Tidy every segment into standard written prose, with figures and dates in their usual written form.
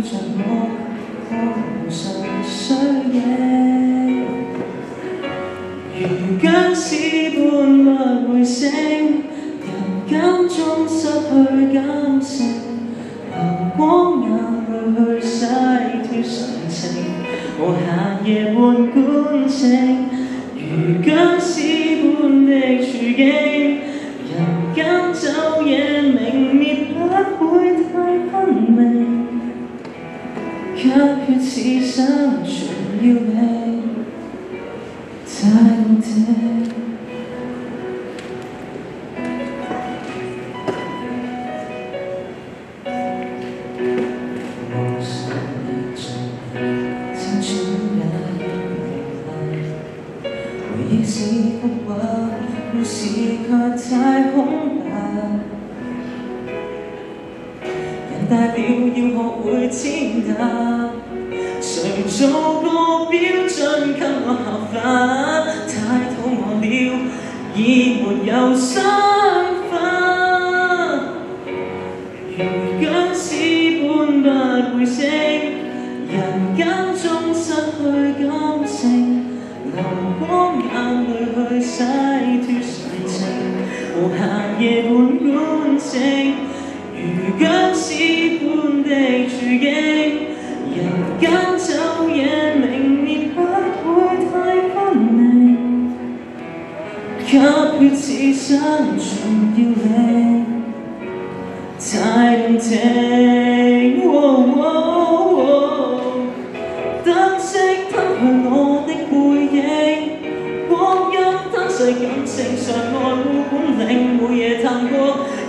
着我，可誰需憶？如僵屍般不會醒，人間中失去感性，流光眼淚去洗脫純情，無限夜半觀情，如僵屍般的處境，人間晝夜明滅不會太分明，卻越似生存要命，太動聽。回憶是幅畫，故事卻太空白。人大了要學會踐踏，誰做個標準給我效法？太肚餓了，已沒有想法。如僵屍般不會醒，人間中失去感情。流光眼淚去洗脫純情，無限夜半觀情，如僵屍般的處境，人間晝夜明滅不會太分明，卻越似生存要領，太動聽。燈色吞去我的背影，光陰吞噬感性上愛護本領，每夜探過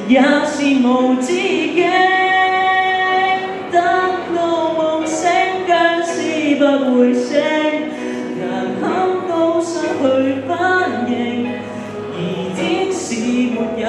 也是無止境。得到夢醒，僵屍不會醒，難堪到失去反應，而天使沒有